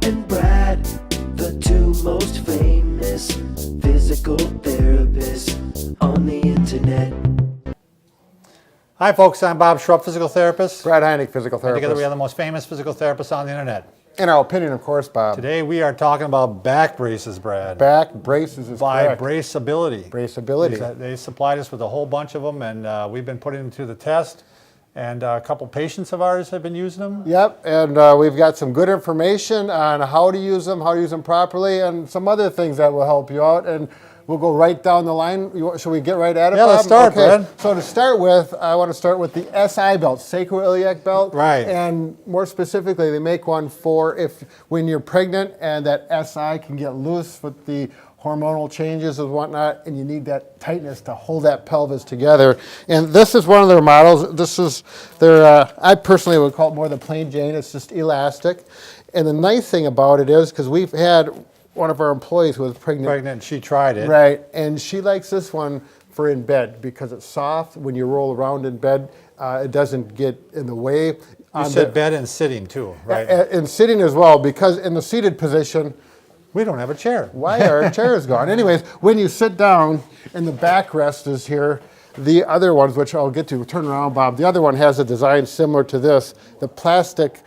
and Brad, the two most famous physical therapists on the internet. Hi folks, I'm Bob Schrupp, physical therapist. Brad Heineck, physical And therapist. together we are the most famous physical therapists on the internet. In our opinion, of course, Bob. Today we are talking about back braces, Brad. Back braces is correct. Braceability. Braceability. They supplied us with a whole bunch of them, and we've been putting them to the test. And a couple patients of ours have been using them. Yep, and we've got some good information on how to use them properly, and some other things that will help you out. And we'll go right down the line. Should we get right at it, Yeah, Bob? let's start, Brad. So to start with, I want to start with the SI belt, sacroiliac belt. Right. And more specifically, they make one for when you're pregnant and that SI can get loose with the hormonal changes and whatnot, and you need that tightness to hold that pelvis together. And this is one of their models. This is their, I personally would call it more the plain Jane. It's just elastic. And the nice thing about it is, because we've had one of our employees who was pregnant. She tried it. Right, and she likes this one for in bed because it's soft. When you roll around in bed, it doesn't get in the way. You said bed and sitting too, right? And sitting as well, because in the seated position, We don't have a chair. why are chairs gone? Anyways, when you sit down and the backrest is here, the other ones, which I'll get to, turn around, Bob. The other one has a design similar to this. The plastic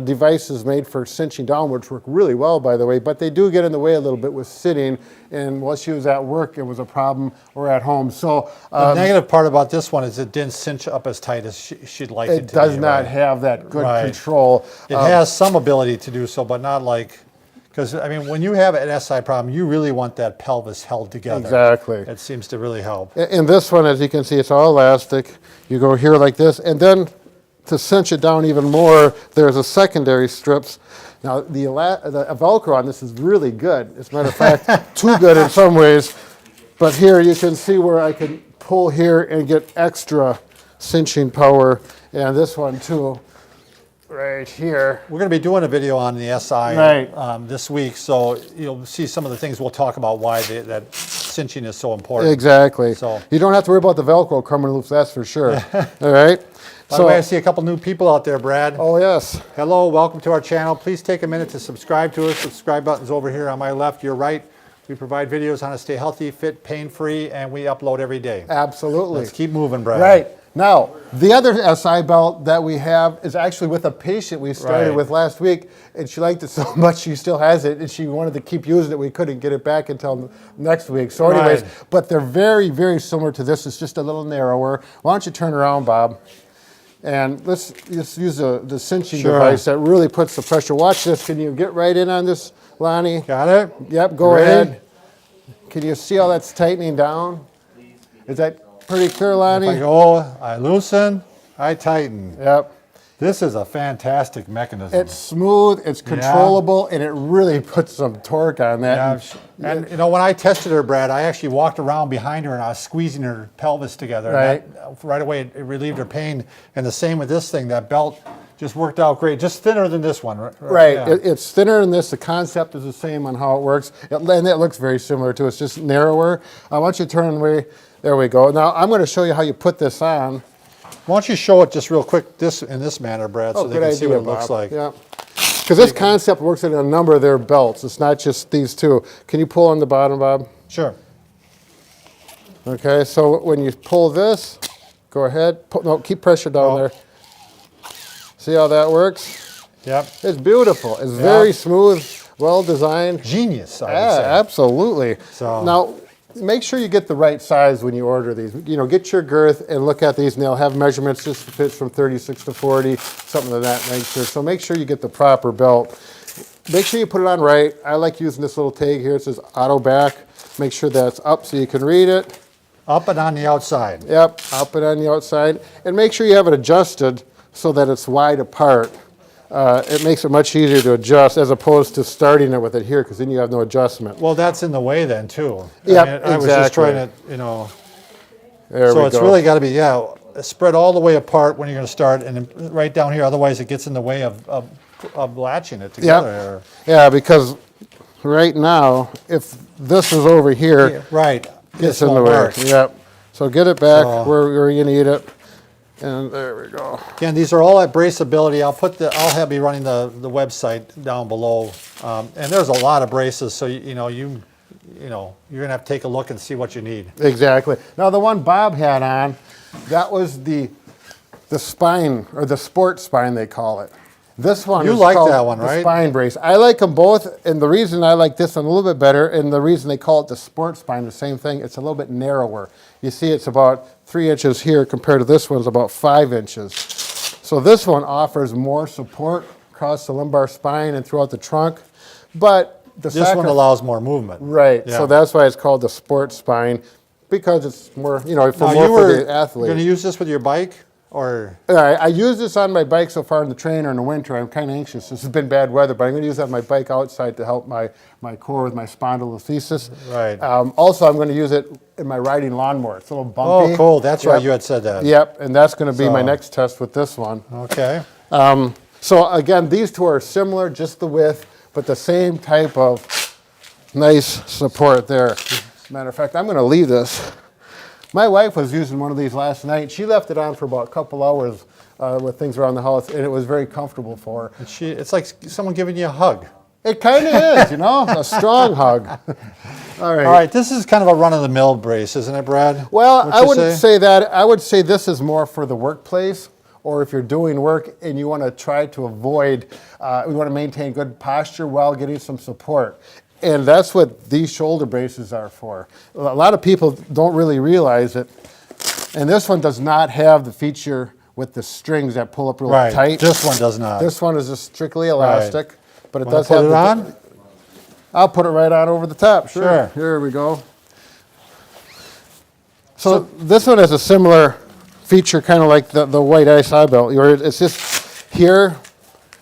devices made for cinching down, which work really well, by the way, but they do get in the way a little bit with sitting. And while she was at work, it was a problem, or at home. So The negative part about this one is it didn't cinch up as tight as she'd like it to. it does be, not right? have that good Right. control. It has some ability to do so, but not like, because I mean, when you have an SI problem, you really want that pelvis held together. Exactly. It seems to really help. In this one, as you can see, it's all elastic. You go here like this, and then to cinch it down even more, there's a secondary strips. Now, the Velcro on this is really good. As a matter of fact, too good in some ways. But here you can see where I can pull here and get extra cinching power. And this one too, right here. We're going to be doing a video on the SI Right. this week, so you'll see some of the things we'll talk about why that cinching is so important. Exactly. So- You don't have to worry about the Velcro coming loose, that's for sure. All right? By the way, I see a couple new people out there, Brad. Oh, yes. Hello, welcome to our channel. Please take a minute to subscribe to us. Subscribe button's over here on my left, your right. We provide videos on how to stay healthy, fit, pain-free, and we upload every day. Absolutely. Let's keep moving, Brad. Right. Now, the other SI belt that we have is actually with a patient we started Right. with last week, and she liked it so much she still has it, and she wanted to keep using it. We couldn't get it back until next week. So anyways, Right. but they're very, very similar to this. It's just a little narrower. Why don't you turn around, Bob? And let's just use the cinching Sure. device that really puts the pressure. Watch this. Can you get right in on this, Lonnie? Got it? Yep, go Ready? ahead. Can you see how that's tightening down? Is that pretty clear, Lonnie? If I go, I loosen, I tighten. Yep. This is a fantastic mechanism. It's smooth, it's controllable, and it really puts some torque on that. Yeah, and you know, when I tested her, Brad, I actually walked around behind her and I was squeezing her pelvis together. Right. And that, right away, it relieved her pain. And the same with this thing. That belt just worked out great. Just thinner than this one. Right, Yeah. it's thinner than this. The concept is the same on how it works. And it looks very similar to it. It's just narrower. I want you to turn away. There we go. Now, I'm going to show you how you put this on. Why don't you show it just real quick in this manner, Brad, so they good can see what idea, it looks Bob. like. Yeah. Because this concept works in a number of their belts. It's not just these two. Can you pull on the bottom, Bob? Sure. Okay, so when you pull this, go ahead. No, keep pressure down there. See how that works? Yep. It's beautiful. It's very smooth, well designed. Genius, I would Yeah, say. absolutely. So- Now, make sure you get the right size when you order these. You know, get your girth and look at these, and they'll have measurements just fits from 36 to 40, something of that nature. So make sure you get the proper belt. Make sure you put it on right. I like using this little tag here. It says auto back. Make sure that's up so you can read it. Up and on the outside. Yep, up and on the outside. And make sure you have it adjusted so that it's wide apart. It makes it much easier to adjust as opposed to starting it with it here, because then you have no adjustment. Well, that's in the way then, too. Yep, I was just exactly. trying to, you know. There So we it's go. really got to be, spread all the way apart when you're going to start, and then right down here. Otherwise, it gets in the way of latching it together. Yeah, because right now, if this is over here, Right. it's This in the won't way. work. Yep. So get it back So- where you need it. And there we go. Again, these are all at Braceability. I'll have you running the website down below And there's a lot of braces, so you're gonna have to take a look and see what you need. Exactly. Now the one Bob had on, that was the spine, or the sport spine they call it. This one You is like called that one, the right? spine brace. I like them both, and the reason I like this one a little bit better, and the reason they call it the sport spine, the same thing, it's a little bit narrower. You see it's about 3 inches here compared to this one's about 5 inches. So this one offers more support across the lumbar spine and throughout the trunk, but This one allows more movement. Right, Yeah. so that's why it's called the sport spine, because it's more, for Now, more you for were the athlete. going to use this with your bike, or I use this on my bike so far in the trainer in the winter. I'm kind of anxious. This has been bad weather, but I'm going to use that on my bike outside to help my core with my spondylolisthesis. Right. Also, I'm going to use it in my riding lawnmower. It's a little bumpy. oh, cool. That's right. Yep. You had said that. Yep, and that's going to be my So- next test with this one. Okay. So again, these two are similar, just the width, but the same type of nice support there. Matter of fact, I'm going to leave this. My wife was using one of these last night. She left it on for about a couple hours with things around the house, and it was very comfortable for her. It's like someone giving you a hug. It kind of is, a strong hug. All right. All right. This is kind of a run-of-the-mill brace, isn't it, Brad? Well, What'd I you wouldn't say that. I would say this is more for the workplace, or if you're doing work and you want to try to avoid, we want to maintain good posture while getting some support. And that's what these shoulder braces are for. A lot of people don't really realize it. And this one does not have the feature with the strings that pull up real Right. tight. This one does not. This one is just strictly elastic, but it Wanna does put have it the, on? I'll put it right on over the top. Sure. Here we go. So this one has a similar feature, kind of like the white ice eye belt. It's just here.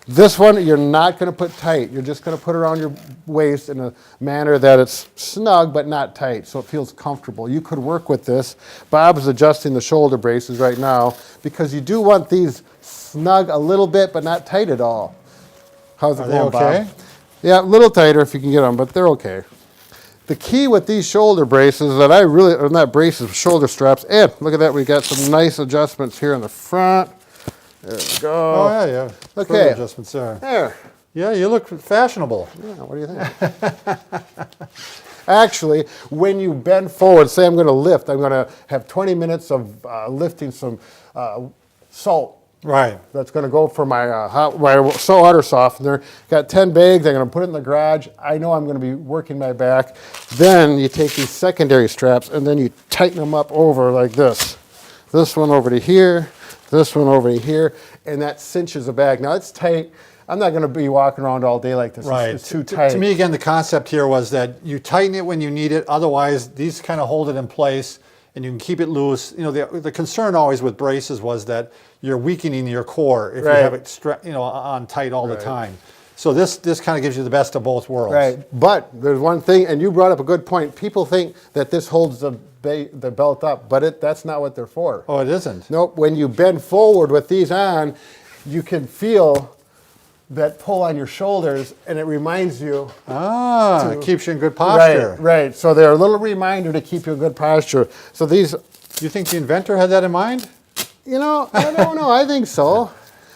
This one you're not going to put tight. You're just going to put it around your waist in a manner that it's snug but not tight, so it feels comfortable. You could work with this. Bob's adjusting the shoulder braces right now because you do want these snug a little bit but not tight at all. How's it Are they going, okay? Bob? Yeah, a little tighter if you can get them, but they're okay. The key with these shoulder braces that or not braces, shoulder straps, and look at that, we got some nice adjustments here in the front. There we go. Oh, yeah, yeah. Okay. Further adjustments there. There. Yeah, you look fashionable. Yeah, what do you think? Actually, when you bend forward, say I'm going to lift, I'm going to have 20 minutes of lifting some salt. Right. That's going to go for my my salt water softener. Got 10 bags. I'm going to put it in the garage. I know I'm going to be working my back. Then you take these secondary straps and then you tighten them up over like this. This one over to here. This one over here, and that cinches the bag. Now it's tight. I'm not going to be walking around all day like this. Right. It's too tight. To me, again, the concept here was that you tighten it when you need it. Otherwise, these kind of hold it in place, and you can keep it loose. The concern always with braces was that you're weakening your core if Right. you have it on tight all the time. So this kind of gives you the best of both worlds. Right. But there's one thing, and you brought up a good point. People think that this holds the belt up, but that's not what they're for. Oh, it isn't? Nope. When you bend forward with these on, you can feel that pull on your shoulders, and it reminds you. It keeps you in good posture. Right. So they're a little reminder to keep you in good posture. So these, You think the inventor had that in mind? I don't know. I think so.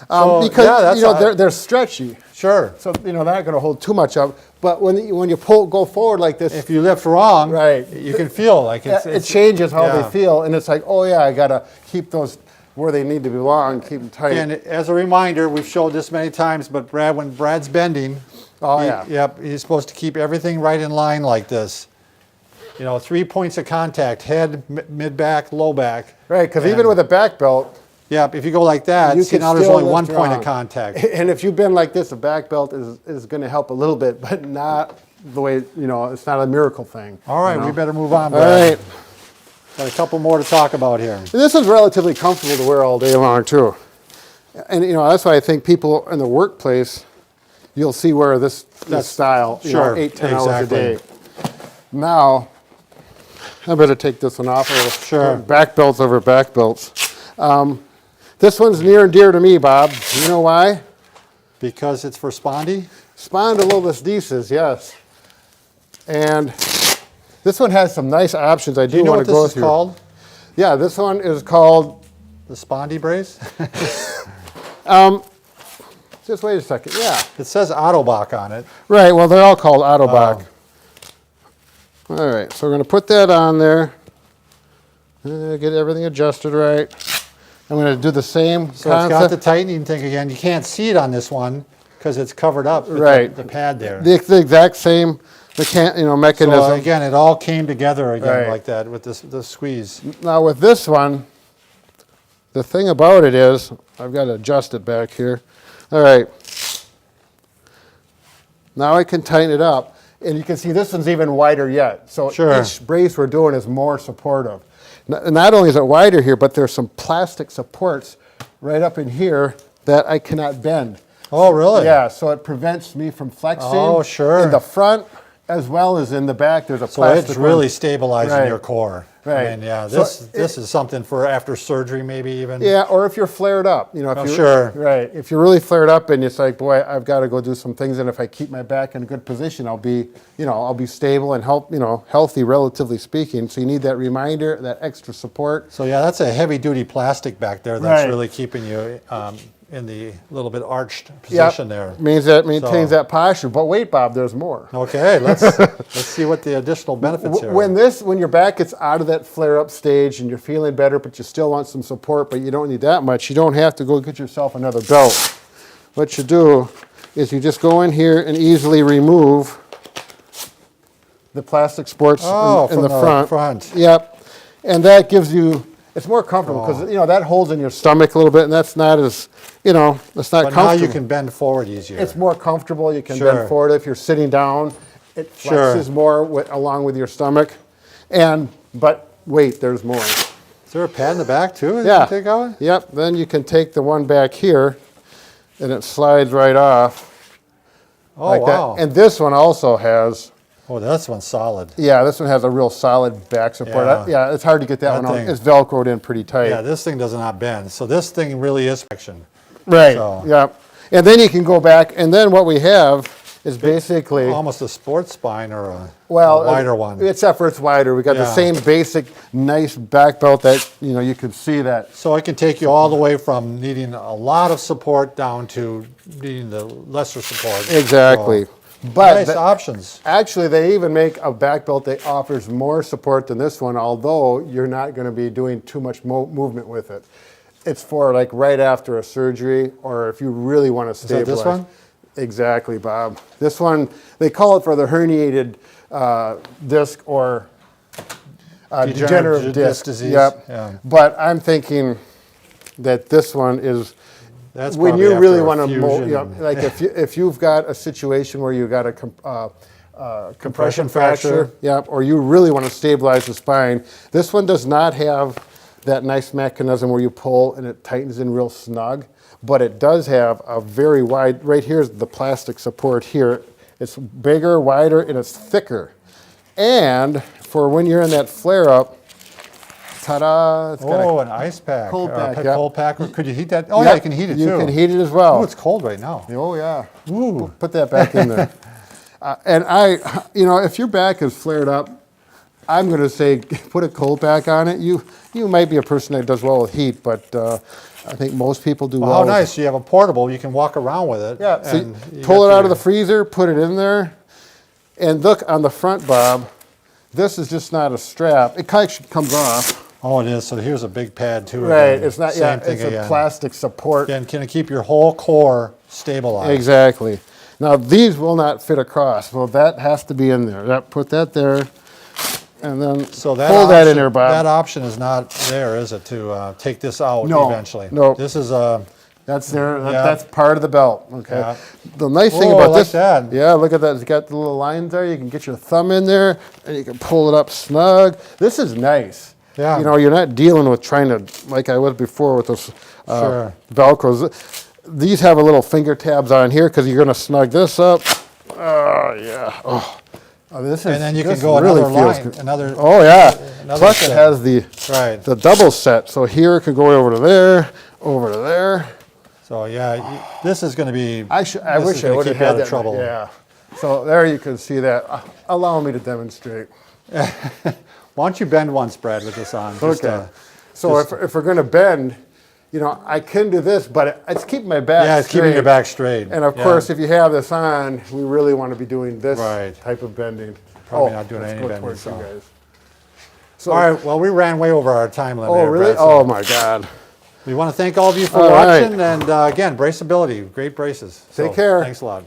So, Because yeah, that's they're stretchy. Sure. So they're not going to hold too much up. But when you go forward like this, If you lift wrong, Right. you can feel like it changes how yeah. they feel, and it's like, oh yeah, I got to keep those where they need to belong, keep them tight. And as a reminder, we've showed this many times, but when Brad's bending, he's supposed to keep everything right in line like this. 3 points of contact: head, mid back, low back. Right, because even with a back belt, if you go like that, you see can now there's still only one lift point wrong. of contact. And if you bend like this, a back belt is going to help a little bit, but not the way, it's not a miracle thing. All right, we better move on, All Brad. right. Got a couple more to talk about here. This is relatively comfortable to wear all day long, too. And, that's why I think people in the workplace, you'll see wear this style, Sure, 8-10 hours a exactly. day. Now, I better take this one off. Sure. Back belts over back belts. This one's near and dear to me, Bob. You know why? Because it's for spondy? Spondylolisthesis, yes. And this one has some nice options I do Do you know want what to go this is through. called? Yeah, this one is called, The spondy brace? Just wait a second. Yeah. It says Autobach on it. Right. Well, they're all called Autobach. All right. So we're going to put that on there. Get everything adjusted right. I'm going to do the same So concept. it's got the tightening thing again. You can't see it on this one because it's covered up with Right. the pad there. The exact same mechanism. So again, it all came together again Right. like that with the squeeze. Now with this one, the thing about it is, I've got to adjust it back here. All right. Now I can tighten it up. And you can see this one's even wider yet. So Sure. each brace we're doing is more supportive. Not only is it wider here, but there's some plastic supports right up in here that I cannot bend. Oh, really? Yeah, so it prevents me from flexing. Oh, sure. In the front as well as in the back, there's a So plastic it's really one. stabilizing Right. your core. Right. I mean, yeah, So this is something for after surgery maybe even. Yeah, or if you're flared up, if Oh, you're sure. right. If you're really flared up and it's like, boy, I've got to go do some things, and if I keep my back in a good position, I'll be stable and healthy, relatively speaking. So you need that reminder, that extra support. So yeah, that's a heavy duty plastic back there that's Right. really keeping you in the little bit arched position there. Means that maintains So- that posture. But wait, Bob, there's more. Okay, let's see what the additional benefits here are. When your back gets out of that flare-up stage and you're feeling better, but you still want some support, but you don't need that much, you don't have to go get yourself another belt. What you do is you just go in here and easily remove the plastic supports in from the front. Yep, and that gives you. It's more comfortable because that holds in your stomach a little bit, and that's not as that's not But comfortable. now you can bend forward easier. It's more comfortable. You can Sure. bend forward if you're sitting down. It Sure. flexes more along with your stomach. But wait, there's more. Is there a pad in the back too? that Yeah. You can take out? Yep. Then you can take the one back here, and it slides right off Oh, like wow. that. And this one also has. Oh, this one's solid. Yeah, this one has a real solid back support. Yeah. It's hard to get that That one thing- out. It's Velcroed in pretty tight. Yeah, this thing does not bend. So this thing really is action. Right. So- Yeah. And then you can go back, and then what we have is basically Almost a sports spine or a well, wider one. Except for it's wider. We got the Yeah. same basic nice back belt that you can see that. So it can take you all the way from needing a lot of support down to needing the lesser support. Exactly. So, But nice options. actually, they even make a back belt that offers more support than this one, although you're not going to be doing too much movement with it. It's for like right after a surgery, or if you really want to that stabilize. this one? Exactly, Bob. This one, they call it for the herniated disc or degenerative disc disease. Yep. Yeah. But I'm thinking that this one is That's when probably you after really a want to fusion mold. and- Like if you've got a situation where you've got a compression fracture, yep, or you really want to stabilize the spine, this one does not have that nice mechanism where you pull and it tightens in real snug, but it does have a very wide, right here's the plastic support here. It's bigger, wider, and it's thicker. And for when you're in that flare-up, ta-da, it's got Oh, an ice pack. cold or pack, a yeah. cold pack. Or could you heat that? Oh, Yep, yeah, you can heat it too. You can heat it as well. Oh, it's cold right now. Oh, yeah. Ooh. Put that back in there. And if your back is flared up, I'm going to say put a cold pack on it. You might be a person that does well with heat, but I think most people do well. How with nice. You have a portable. You can walk around with it. Yeah, so and you pull got it out your- of the freezer, put it in there, and look on the front, Bob. This is just not a strap. It actually comes off. Oh, it is. So here's a big pad too. Right. again. It's not. Same Yeah. thing It's again. a plastic support. And can it keep your whole core stabilized? Exactly. Now these will not fit across. Well, that has to be in there. Put that there, and then So that pull that in option- there, Bob. That option is not there, is it, to take this out No, eventually? no. This is a. That's there. Yeah. That's part of the belt. Okay. Yeah. The nice thing Whoa, about I like this, that. yeah, look at that. It's got the little lines there. You can get your thumb in there, and you can pull it up snug. This is nice. Yeah. You're not dealing with trying to, like I was before with those Sure. Velcros. These have a little finger tabs on here because you're going to snug this up. Oh yeah. Oh, this is. And then you can this go really another feels line, good. another. Oh yeah. another Plus it set. has the Right. double set. So here it could go over to there, over to there. So yeah, this is going to be. I this wish is I gonna would have keep you had out of that. trouble. Yeah. So there you can see that. Allow me to demonstrate. Why don't you bend once, Brad, with this on? Just, Okay. So if we're going to bend, you know, I can do this, but it's keeping my back Yeah, it's keeping your back straight. And of Yeah. course, if you have this on, we really want to be doing this Right. type of bending. Probably not doing let's any go bending, towards you so. guys. So, All right, well, we ran way over our time limit. oh, here, really? Brad, so Oh, my God. we want to thank all of you for All right. watching, and again, braceability, great braces. Take care. Thanks a lot.